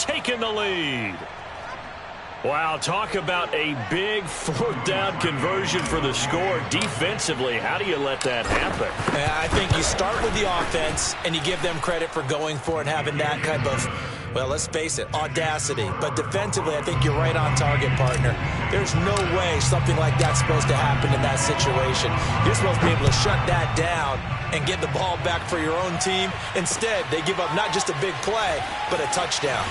taken the lead. Wow, talk about a big fourth down conversion for the score. Defensively, how do you let that happen? I think you start with the offense and you give them credit for going for it and having that kind of, well, let's face it, audacity. But defensively, I think you're right on target, partner. There's no way something like that's supposed to happen in that situation. You're supposed to be able to shut that down and get the ball back for your own team. Instead, they give up not just a big play, but a touchdown.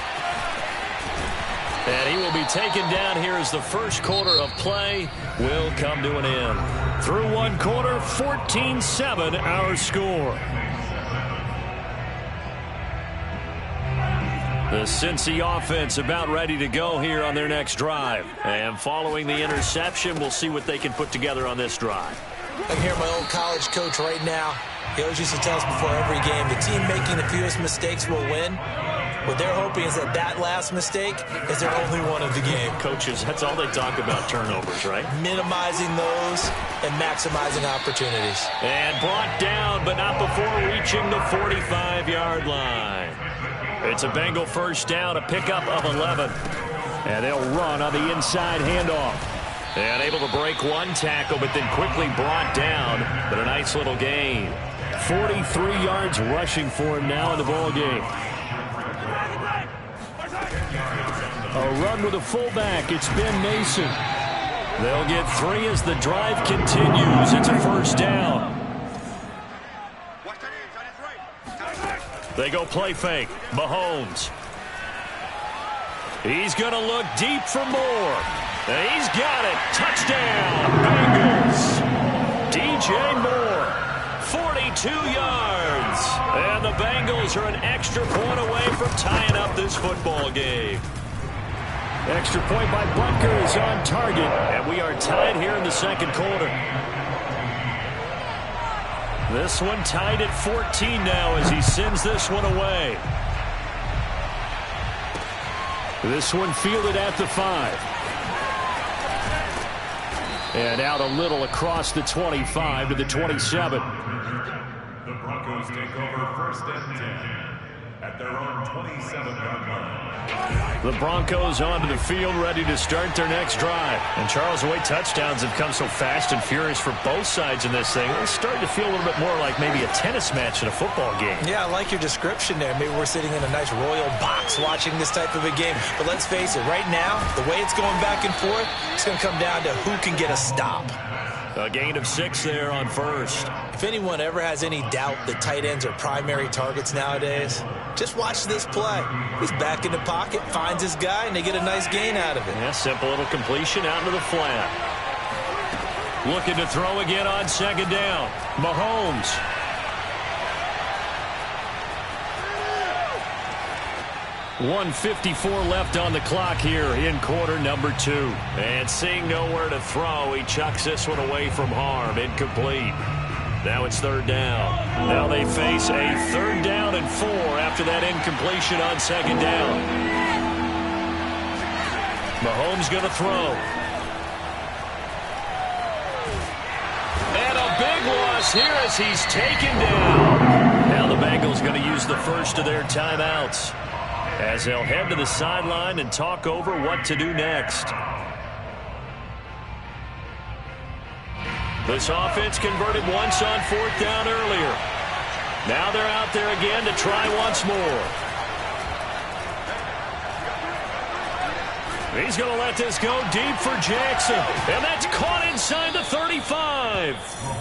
And he will be taken down here as the first quarter of play will come to an end. Through one quarter, 14-7 our score. The Cincy offense about ready to go here on their next drive. And following the interception, we'll see what they can put together on this drive. I can hear my old college coach right now. He always used to tell us before every game, the team making the fewest mistakes will win. What they're hoping is that last mistake is their only one of the game. Coaches, that's all they talk about, turnovers, right? Minimizing those and maximizing opportunities. And brought down, but not before reaching the 45-yard line. It's a Bengal first down, a pickup of 11. And they'll run on the inside handoff. And able to break one tackle, but then quickly brought down. But a nice little gain. 43 yards rushing for him now in the ball game. A run with a fullback. It's Ben Mason. They'll get 3 as the drive continues. It's a first down. They go play fake. Mahomes. He's going to look deep for more. He's got it. Touchdown, Bengals. DJ Moore, 42 yards. And the Bengals are an extra point away from tying up this football game. Extra point by Butker is on target. And we are tied here in the second quarter. This one tied at 14 now as he sends this one away. This one fielded at the 5. And out a little across the 25 to the 27. The Broncos take over first and 10 at their own 27-yard line. The Broncos onto the field, ready to start their next drive. And Charles, the way touchdowns have come so fast and furious for both sides in this thing, it's starting to feel a little bit more like maybe a tennis match in a football game. Yeah, I like your description there. Maybe we're sitting in a nice royal box watching this type of a game. But let's face it, right now, the way it's going back and forth, it's going to come down to who can get a stop. A gain of 6 there on first. If anyone ever has any doubt that tight ends are primary targets nowadays, just watch this play. He's back in the pocket, finds his guy, and they get a nice gain out of it. Yeah, simple little completion out into the flat. Looking to throw again on second down. Mahomes. .154 left on the clock here in quarter number 2. And seeing nowhere to throw, he chucks this one away from harm. Incomplete. Now it's third down. Now they face a third down and 4 after that incompletion on second down. Mahomes going to throw. And a big loss here as he's taken down. Now the Bengals going to use the first of their timeouts, as they'll head to the sideline and talk over what to do next. This offense converted once on fourth down earlier. Now they're out there again to try once more. He's going to let this go deep for Jackson. And that's caught inside the 35.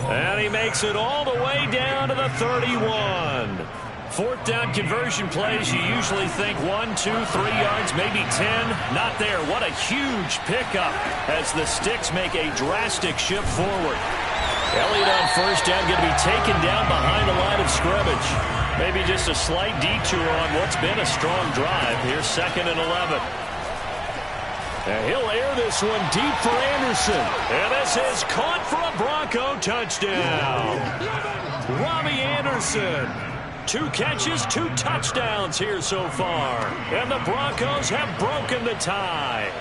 And he makes it all the way down to the 31. Fourth down conversion plays, you usually think 1, 2, 3 yards, maybe 10. Not there. What a huge pickup as the Sticks make a drastic shift forward. Elliott on first down, going to be taken down behind the line of scrimmage. Maybe just a slight detour on what's been a strong drive. Here's 2nd and 11. And he'll air this one deep for Anderson. And this is caught for a Bronco touchdown. Robbie Anderson. 2 catches, 2 touchdowns here so far. And the Broncos have broken the tie.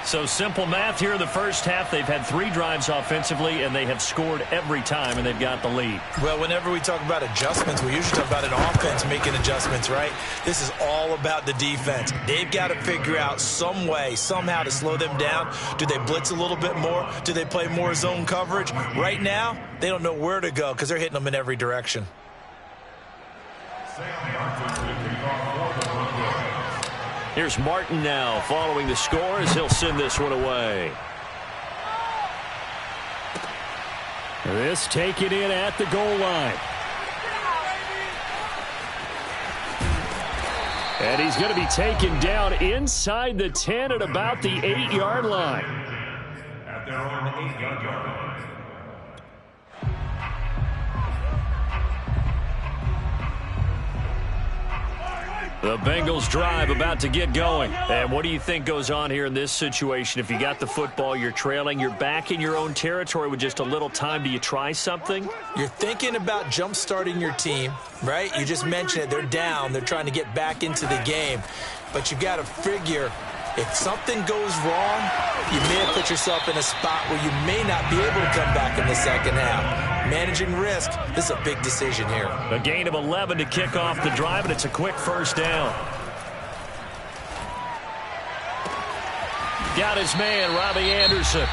So simple math here in the first half. They've had 3 drives offensively, and they have scored every time, and they've got the lead. Well, whenever we talk about adjustments, we usually talk about an offense making adjustments, right? This is all about the defense. They've got to figure out some way, somehow to slow them down. Do they blitz a little bit more? Do they play more zone coverage? Right now, they don't know where to go because they're hitting them in every direction. Here's Martin now following the score as he'll send this one away. This taken in at the goal line. And he's going to be taken down inside the 10 at about the 8-yard line. At their own 8-yard line. The Bengals drive about to get going. And what do you think goes on here in this situation? If you got the football, you're trailing, you're back in your own territory with just a little time. Do you try something? You're thinking about jump-starting your team, right? You just mentioned it. They're down. They're trying to get back into the game. But you've got to figure if something goes wrong, you may have put yourself in a spot where you may not be able to come back in the second half. Managing risk, this is a big decision here. A gain of 11 to kick off the drive, and it's a quick first down. Got his man, Robbie Anderson.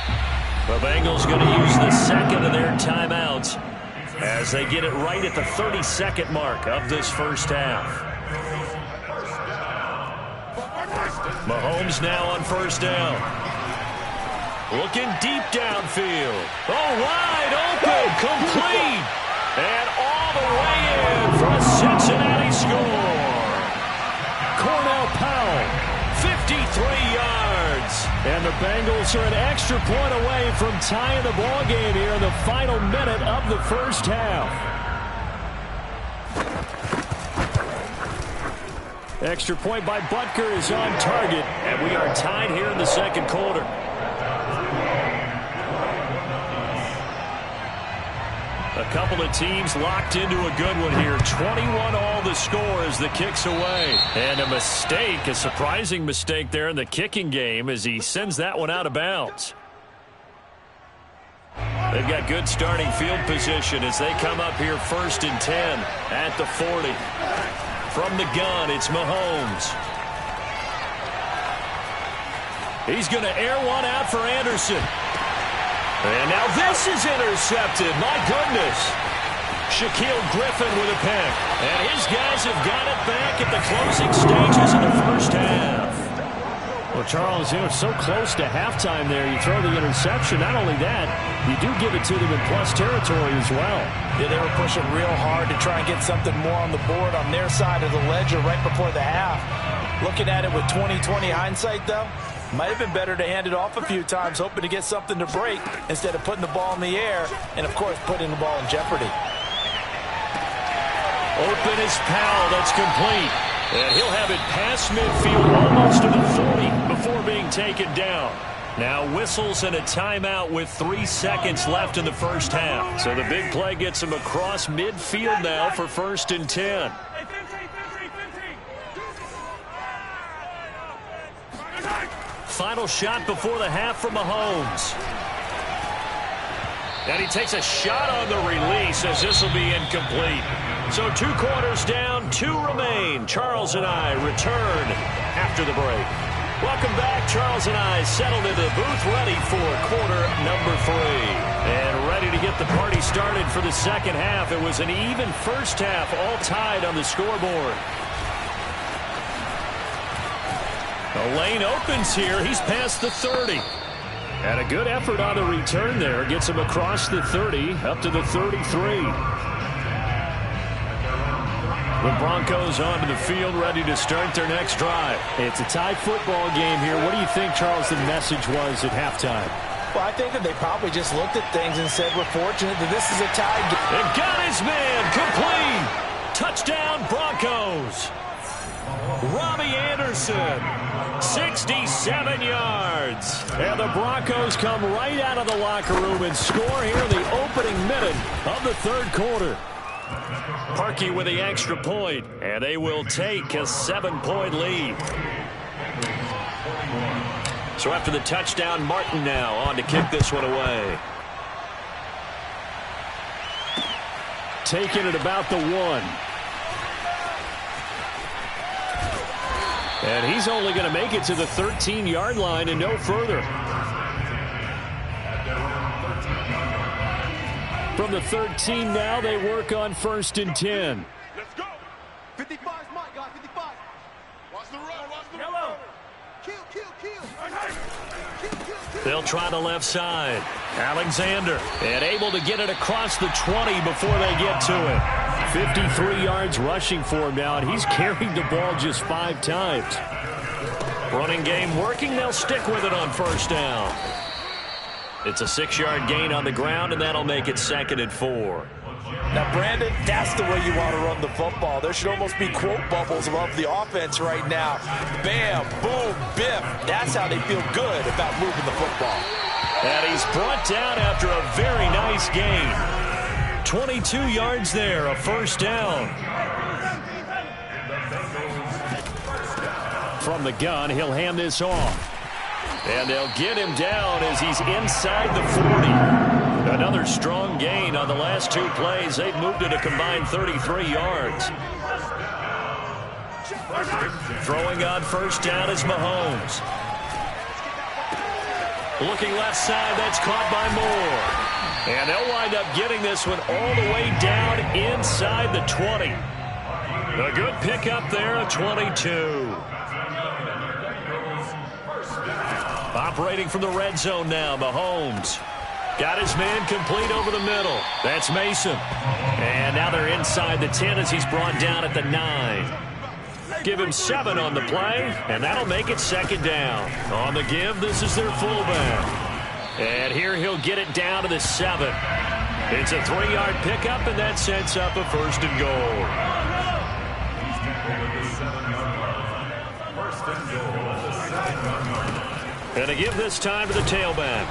The Bengals going to use the second of their timeouts as they get it right at the 32nd mark of this first half. Mahomes now on first down. Looking deep downfield. Oh, wide open, complete. And all the way in for a Cincinnati score. Cornell Powell, 53 yards. And the Bengals are an extra point away from tying the ball game here in the final minute of the first half. Extra point by Butker is on target, and we are tied here in the second quarter. A couple of teams locked into a good one here. 21 all the score as the kick's away. And a mistake, a surprising mistake there in the kicking game as he sends that one out of bounds. They've got good starting field position as they come up here 1st and 10 at the 40. From the gun, it's Mahomes. He's going to air one out for Anderson. And now this is intercepted. My goodness. Shaquille Griffin with a pick. And his guys have got it back at the closing stages of the first half. Well, Charles, you know, it's so close to halftime there. You throw the interception. Not only that, you do give it to them in plus territory as well. Yeah, they were pushing real hard to try and get something more on the board on their side of the ledger right before the half. Looking at it with 20/20 hindsight, though, might have been better to hand it off a few times, hoping to get something to break instead of putting the ball in the air and, of course, putting the ball in jeopardy. Open is Powell. That's complete. And he'll have it past midfield almost to the 40 before being taken down. Now whistles and a timeout with 3 seconds left in the first half. So the big play gets him across midfield now for 1st and 10. Final shot before the half from Mahomes. And he takes a shot on the release as this will be incomplete. So 2 quarters down, 2 remain. Charles and I return after the break. Welcome back. Charles and I settled into the booth, ready for quarter number 3. And ready to get the party started for the second half. It was an even first half, all tied on the scoreboard. The lane opens here. He's past the 30. And a good effort on the return there. Gets him across the 30, up to the 33. The Broncos onto the field, ready to start their next drive. It's a tie football game here. What do you think, Charles, the message was at halftime? Well, I think that they probably just looked at things and said, we're fortunate that this is a tie game. And got his man, complete. Touchdown, Broncos. Robbie Anderson, 67 yards. And the Broncos come right out of the locker room and score here in the opening minute of the third quarter. Parkey with the extra point, and they will take a 7-point lead. So after the touchdown, Martin now on to kick this one away. Taking it about the 1. And he's only going to make it to the 13-yard line and no further. From the 13 now, they work on 1st and 10. Let's go. 55 is mine, guys. 55. Watch the run. Watch the run. Kill. They'll try the left side. Alexander, and able to get it across the 20 before they get to it. 53 yards rushing for him now, and he's carried the ball just 5 times. Running game working. They'll stick with it on 1st down. It's a 6-yard gain on the ground, and that'll make it 2nd and 4. Now, Brandon, that's the way you want to run the football. There should almost be quote bubbles above the offense right now. Bam, boom, biff. That's how they feel good about moving the football. And he's brought down after a very nice gain. 22 yards there, a 1st down. From the gun, he'll hand this off. And they'll get him down as he's inside the 40. Another strong gain on the last 2 plays. They've moved it a combined 33 yards. Throwing on 1st down is Mahomes. Looking left side, that's caught by Moore. And they'll wind up getting this one all the way down inside the 20. A good pickup there, a 22. Operating from the red zone now, Mahomes. Got his man complete over the middle. That's Mason. And now they're inside the 10 as he's brought down at the 9. Give him 7 on the play, and that'll make it 2nd down. On the give, this is their fullback. And here he'll get it down to the 7. It's a 3-yard pickup, and that sets up a 1st and goal. And a give this time to the tailback.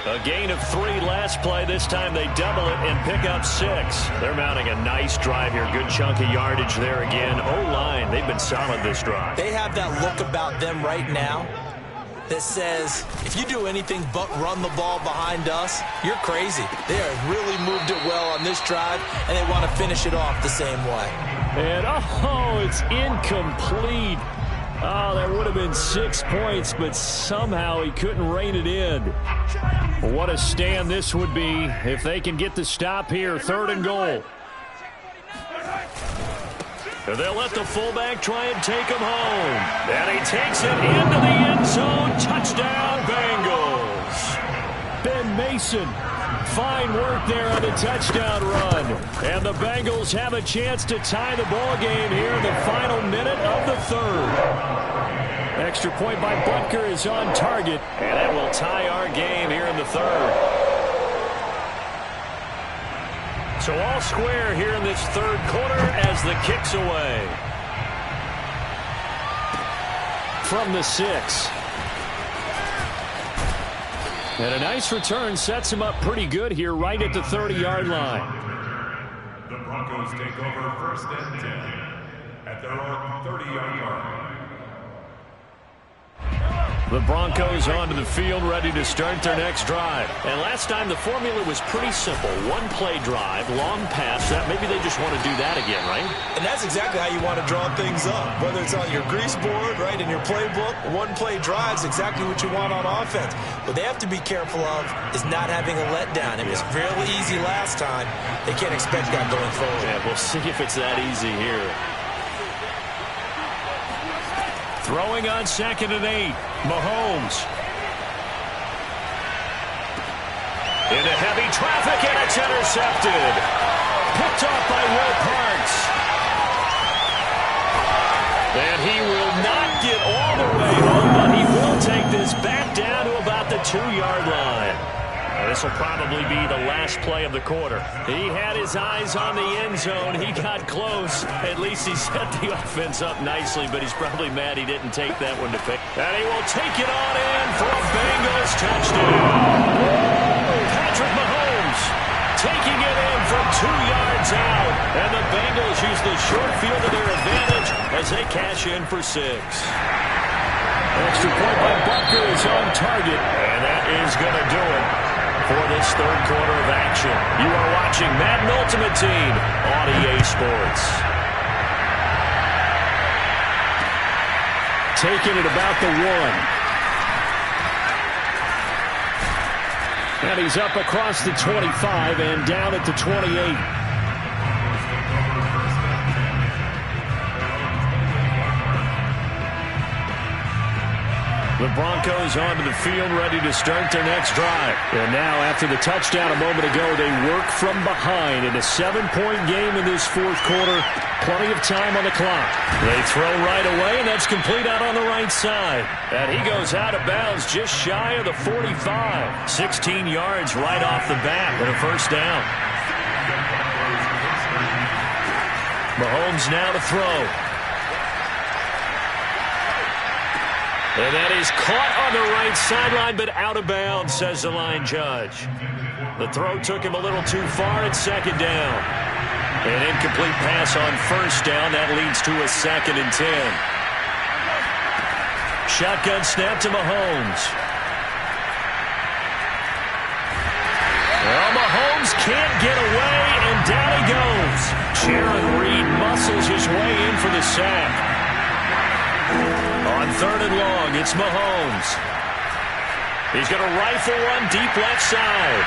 A gain of 3 last play. This time they double it and pick up 6. They're mounting a nice drive here. Good chunk of yardage there again. O-line, they've been solid this drive. They have that look about them right now that says, if you do anything but run the ball behind us, you're crazy. They have really moved it well on this drive, and they want to finish it off the same way. And, it's incomplete. Oh, that would have been 6 points, but somehow he couldn't rein it in. What a stand this would be if they can get the stop here. 3rd and goal. And they'll let the fullback try and take him home. And he takes it into the end zone. Touchdown, Bengals. Ben Mason. Fine work there on the touchdown run. And the Bengals have a chance to tie the ball game here in the final minute of the 3rd. Extra point by Butker is on target, and that will tie our game here in the 3rd. So all square here in this 3rd quarter as the kick's away. From the 6. And a nice return sets him up pretty good here right at the 30-yard line. The Broncos take over 1st and 10 at their own 30-yard line. The Broncos onto the field, ready to start their next drive. And last time the formula was pretty simple. 1-play drive, long pass. Maybe they just want to do that again, right? And that's exactly how you want to draw things up. Whether it's on your grease board, right, in your playbook, 1-play drive is exactly what you want on offense. What they have to be careful of is not having a letdown. It was fairly easy last time. They can't expect that going forward. Yeah, we'll see if it's that easy here. Throwing on 2nd and 8. Mahomes. Into heavy traffic, and it's intercepted. Picked off by Will Parks. And he will not get all the way home, but he will take this back down to about the 2-yard line. This will probably be the last play of the quarter. He had his eyes on the end zone. He got close. At least he set the offense up nicely, but he's probably mad he didn't take that one to pick. And he will take it on in for a Bengals touchdown. Patrick Mahomes taking it in from 2 yards out. And the Bengals use the short field to their advantage as they cash in for 6. Extra point by Butker is on target, and that is going to do it for this third quarter of action. You are watching Madden Ultimate Team on EA Sports. Taking it about the 1. And he's up across the 25 and down at the 28. The Broncos onto the field, ready to start their next drive. And now, after the touchdown a moment ago, they work from behind in a 7-point game in this fourth quarter. Plenty of time on the clock. They throw right away, and that's complete out on the right side. And he goes out of bounds just shy of the 45. 16 yards right off the bat with a first down. Mahomes now to throw. And that is caught on the right sideline, but out of bounds, says the line judge. The throw took him a little too far at second down. An incomplete pass on first down. That leads to a 2nd and 10. Shotgun snap to Mahomes. Well, Mahomes can't get away, and down he goes. Sharon Reed muscles his way in for the sack. On 3rd and long, it's Mahomes. He's going to rifle one deep left side.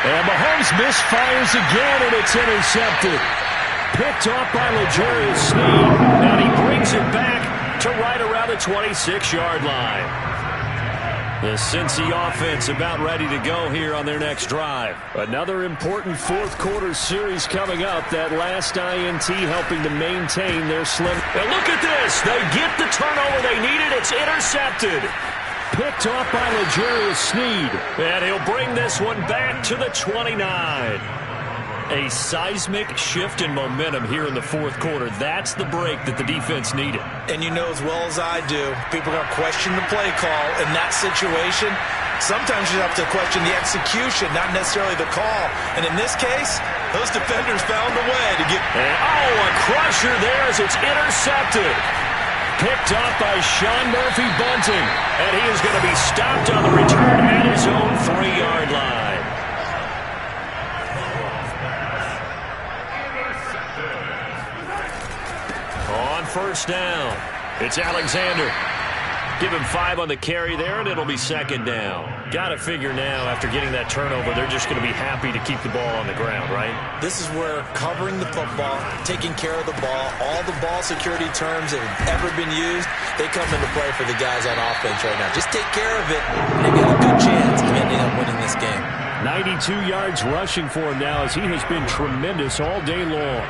And Mahomes misfires again, and it's intercepted. Picked off by L'Jarius Sneed, and he brings it back to right around the 26-yard line. The Cincy offense about ready to go here on their next drive. Another important fourth quarter series coming up. That last INT helping to maintain their slim. And look at this. They get the turnover they needed. It's intercepted. Picked off by L'Jarius Sneed. And he'll bring this one back to the 29. A seismic shift in momentum here in the fourth quarter. That's the break that the defense needed. And you know as well as I do, people are going to question the play call in that situation. Sometimes you have to question the execution, not necessarily the call. And in this case, those defenders found a way to get... And, a crusher there as it's intercepted. Picked off by Sean Murphy-Bunting. And he is going to be stopped on the return at his own 3-yard line. First down. It's Alexander. Give him 5 on the carry there, and it'll be 2nd down. Got to figure now, after getting that turnover, they're just going to be happy to keep the ball on the ground, right? This is where covering the football, taking care of the ball, all the ball security terms that have ever been used, they come into play for the guys on offense right now. Just take care of it, and they got a good chance of ending up winning this game. 92 yards rushing for him now, as he has been tremendous all day long.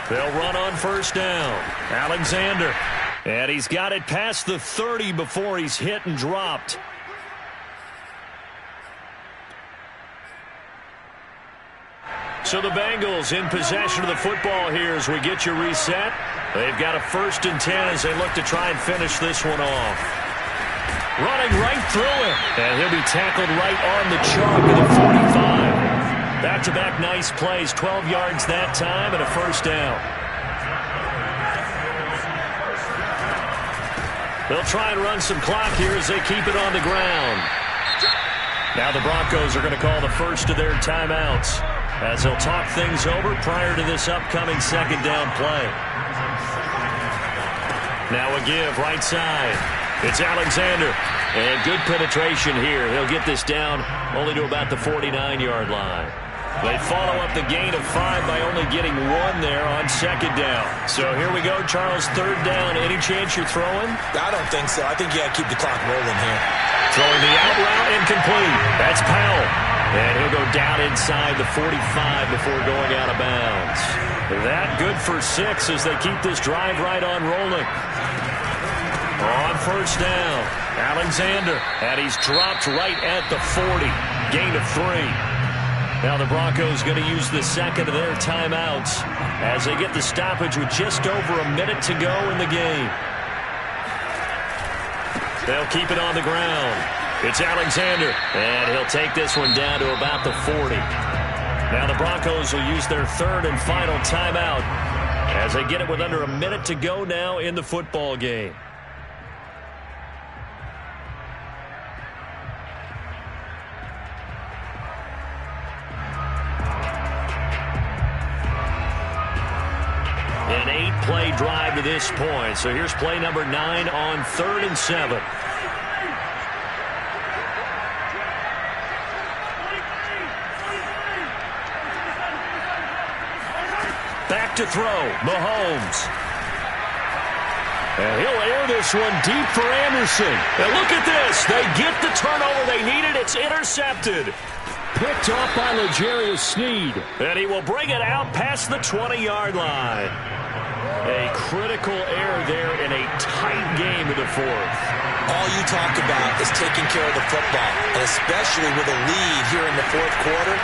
They'll run on first down. Alexander. And he's got it past the 30 before he's hit and dropped. So the Bengals in possession of the football here as we get you reset. They've got a 1st and 10 as they look to try and finish this one off. Running right through him. And he'll be tackled right on the chalk of the 45. Back-to-back nice plays, 12 yards that time and a 1st down. They'll try and run some clock here as they keep it on the ground. Now the Broncos are going to call the first of their timeouts as they'll talk things over prior to this upcoming 2nd down play. Now a give right side. It's Alexander. And good penetration here. He'll get this down only to about the 49-yard line. They follow up the gain of 5 by only getting 1 there on 2nd down. So here we go, Charles, 3rd down. Any chance you're throwing? I don't think so. I think you got to keep the clock rolling here. Throwing the out route incomplete. That's Powell. And he'll go down inside the 45 before going out of bounds. That good for 6 as they keep this drive right on rolling. On first down, Alexander. And he's dropped right at the 40. Gain of 3. Now the Broncos going to use the 2nd of their timeouts as they get the stoppage with just over a minute to go in the game. They'll keep it on the ground. It's Alexander, and he'll take this one down to about the 40. Now the Broncos will use their 3rd and final timeout as they get it with under a minute to go now in the football game. An 8-play drive to this point. So here's play number 9 on 3rd and 7. Back to throw, Mahomes. And he'll air this one deep for Anderson. And look at this. They get the turnover they needed. It's intercepted. Picked off by L'Jarius Sneed. And he will bring it out past the 20-yard line. A critical error there in a tight game in the 4th. All you talk about is taking care of the football, and especially with a lead here in the 4th quarter.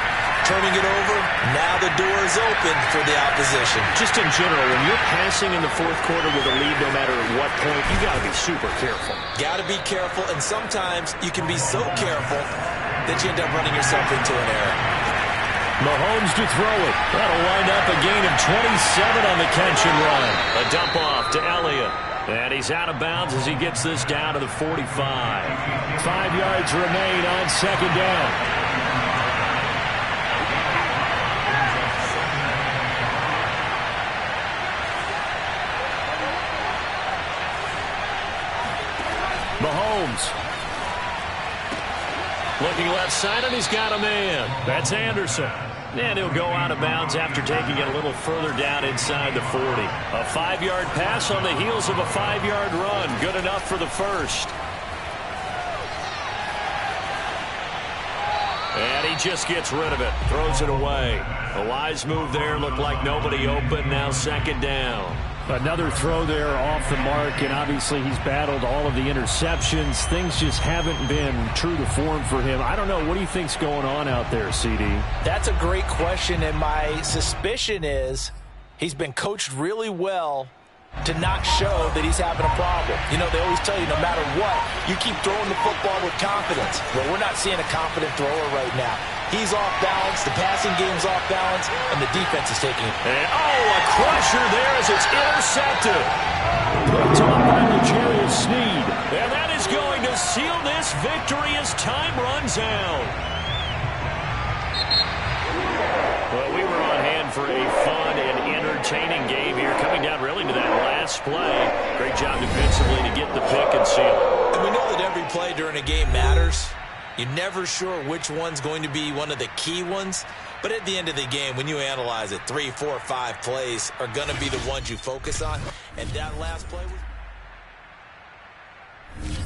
Turning it over, now the door is open for the opposition. Just in general, when you're passing in the 4th quarter with a lead, no matter at what point, you got to be super careful. Got to be careful, and sometimes you can be so careful that you end up running yourself into an error. Mahomes to throw it. That'll wind up a gain of 27 on the catch and run. A dump off to Elliott. And he's out of bounds as he gets this down to the 45. 5 yards remain on 2nd down. Mahomes. Looking left side, and he's got a man. That's Anderson. And he'll go out of bounds after taking it a little further down inside the 40. A 5-yard pass on the heels of a 5-yard run. Good enough for the first. And he just gets rid of it. Throws it away. A wise move there. Looked like nobody open. Now 2nd down. Another throw there off the mark, and obviously he's battled all of the interceptions. Things just haven't been true to form for him. I don't know. What do you think's going on out there, CD? That's a great question, and my suspicion is he's been coached really well to not show that he's having a problem. You know, they always tell you no matter what, you keep throwing the football with confidence. Well, we're not seeing a confident thrower right now. He's off balance, the passing game's off balance, and the defense is taking it. And, a crusher there as it's intercepted. Picked off by L'Jarius Sneed. And that is going to seal this victory as time runs out. Well, we were on hand for a fun and entertaining game here, coming down really to that last play. Great job defensively to get the pick and seal it. And we know that every play during a game matters. You're never sure which one's going to be one of the key ones. But at the end of the game, when you analyze it, 3, 4, 5 plays are going to be the ones you focus on. And that last play was...